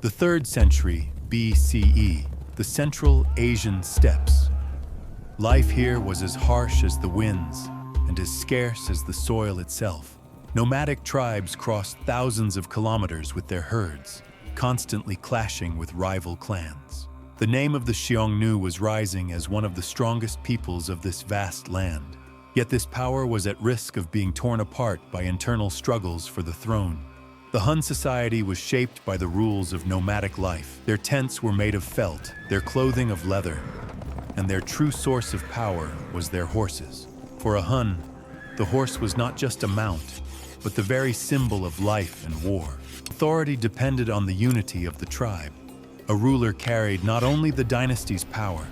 The 3rd century BCE, the Central Asian steppes. Life here was as harsh as the winds and as scarce as the soil itself. Nomadic tribes crossed thousands of kilometers with their herds, constantly clashing with rival clans. The name of the Xiongnu was rising as one of the strongest peoples of this vast land. Yet this power was at risk of being torn apart by internal struggles for the throne. The Han society was shaped by the rules of nomadic life. Their tents were made of felt, their clothing of leather, and their true source of power was their horses. For a Han, the horse was not just a mount, but the very symbol of life and war. Authority depended on the unity of the tribe. A ruler carried not only the dynasty's power,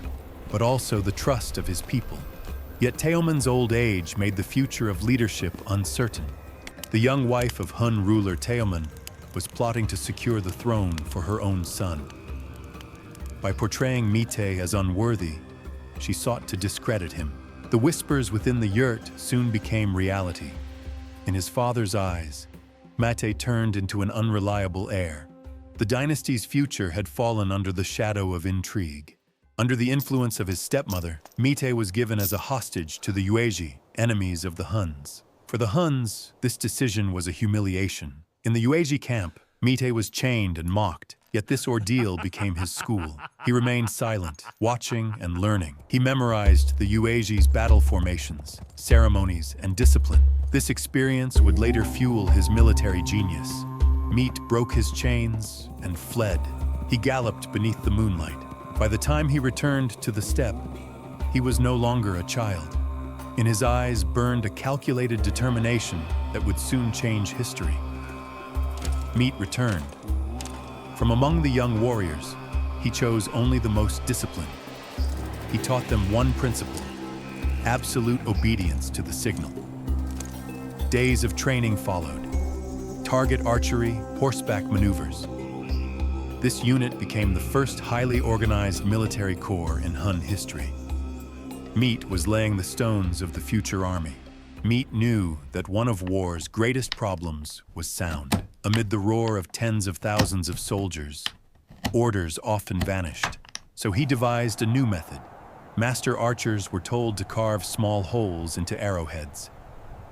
but also the trust of his people. Yet Teoman's old age made the future of leadership uncertain. The young wife of Han ruler Teoman was plotting to secure the throne for her own son. By portraying Mete as unworthy, she sought to discredit him. The whispers within the yurt soon became reality. In his father's eyes, Mete turned into an unreliable heir. The dynasty's future had fallen under the shadow of intrigue. Under the influence of his stepmother, Mete was given as a hostage to the Yuezhi, enemies of the Huns. For the Huns, this decision was a humiliation. In the Yuezhi camp, Mete was chained and mocked, yet this ordeal became his school. He remained silent, watching and learning. He memorized the Yuezhi's battle formations, ceremonies, and discipline. This experience would later fuel his military genius. Mete broke his chains and fled. He galloped beneath the moonlight. By the time he returned to the steppe, he was no longer a child. In his eyes burned a calculated determination that would soon change history. Mete returned. From among the young warriors, he chose only the most disciplined. He taught them one principle: absolute obedience to the signal. Days of training followed. Target archery, horseback maneuvers. This unit became the first highly organized military corps in Han history. Mete was laying the stones of the future army. Mete knew that one of war's greatest problems was sound. Amid the roar of tens of thousands of soldiers, orders often vanished. So he devised a new method. Master archers were told to carve small holes into arrowheads.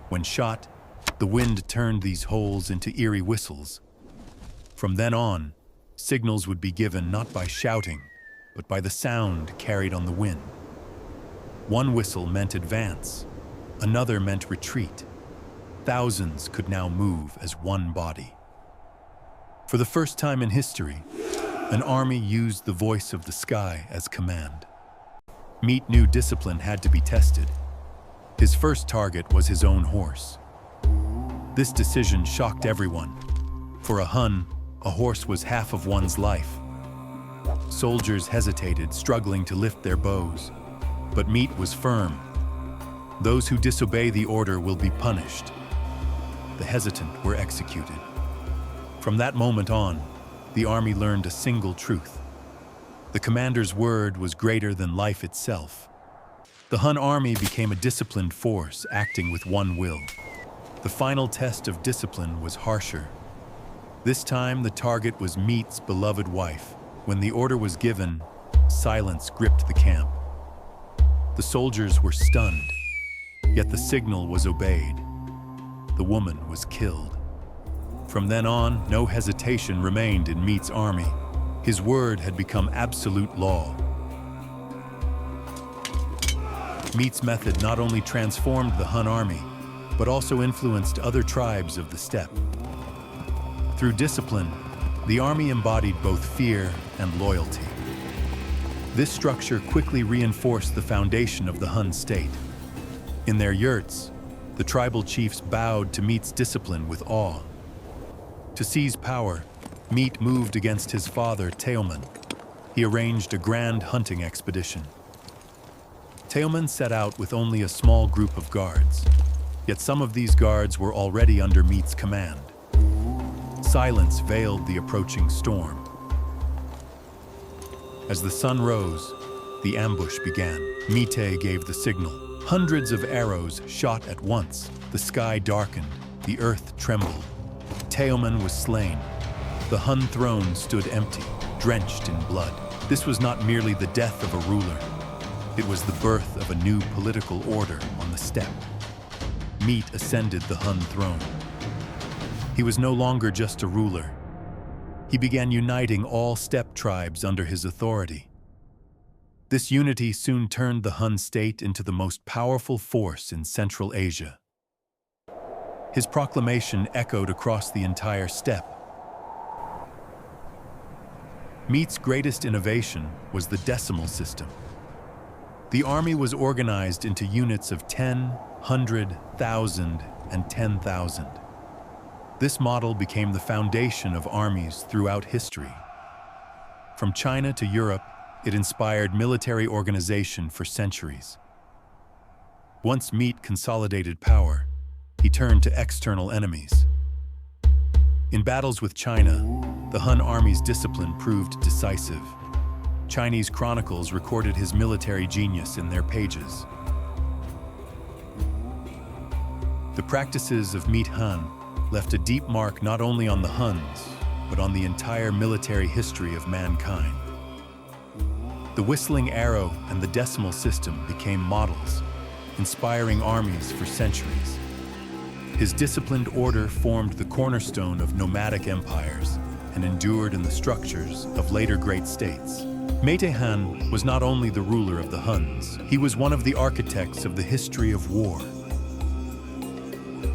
When shot, the wind turned these holes into eerie whistles. From then on, signals would be given not by shouting, but by the sound carried on the wind. One whistle meant advance, another meant retreat. Thousands could now move as one body. For the first time in history, an army used the voice of the sky as command. Mete knew discipline had to be tested. His first target was his own horse. This decision shocked everyone. For a Han, a horse was half of one's life. Soldiers hesitated, struggling to lift their bows. But Mete was firm. Those who disobey the order will be punished. The hesitant were executed. From that moment on, the army learned a single truth. The commander's word was greater than life itself. The Han army became a disciplined force, acting with one will. The final test of discipline was harsher. This time, the target was Mete's beloved wife. When the order was given, silence gripped the camp. The soldiers were stunned, yet the signal was obeyed. The woman was killed. From then on, no hesitation remained in Mete's army. His word had become absolute law. Mete's method not only transformed the Han army, but also influenced other tribes of the steppe. Through discipline, the army embodied both fear and loyalty. This structure quickly reinforced the foundation of the Han state. In their yurts, the tribal chiefs bowed to Mete's discipline with awe. To seize power, Mete moved against his father, Teoman. He arranged a grand hunting expedition. Teoman set out with only a small group of guards, yet some of these guards were already under Mete's command. Silence veiled the approaching storm. As the sun rose, the ambush began. Mete gave the signal. Hundreds of arrows shot at once. The sky darkened, the earth trembled. Teoman was slain. The Han throne stood empty, drenched in blood. This was not merely the death of a ruler. It was the birth of a new political order on the steppe. Mete ascended the Han throne. He was no longer just a ruler. He began uniting all steppe tribes under his authority. This unity soon turned the Han state into the most powerful force in Central Asia. His proclamation echoed across the entire steppe. Mete's greatest innovation was the decimal system. The army was organized into units of 10, 100, 1,000, and 10,000. This model became the foundation of armies throughout history. From China to Europe, it inspired military organization for centuries. Once Mete consolidated power, he turned to external enemies. In battles with China, the Han army's discipline proved decisive. Chinese chronicles recorded his military genius in their pages. The practices of Mete Han left a deep mark not only on the Huns, but on the entire military history of mankind. The whistling arrow and the decimal system became models, inspiring armies for centuries. His disciplined order formed the cornerstone of nomadic empires and endured in the structures of later great states. Mete Han was not only the ruler of the Huns, he was one of the architects of the history of war.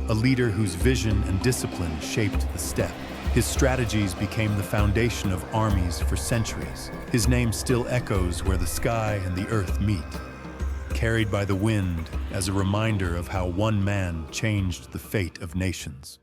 A leader whose vision and discipline shaped the steppe. His strategies became the foundation of armies for centuries. His name still echoes where the sky and the earth meet, carried by the wind as a reminder of how one man changed the fate of nations.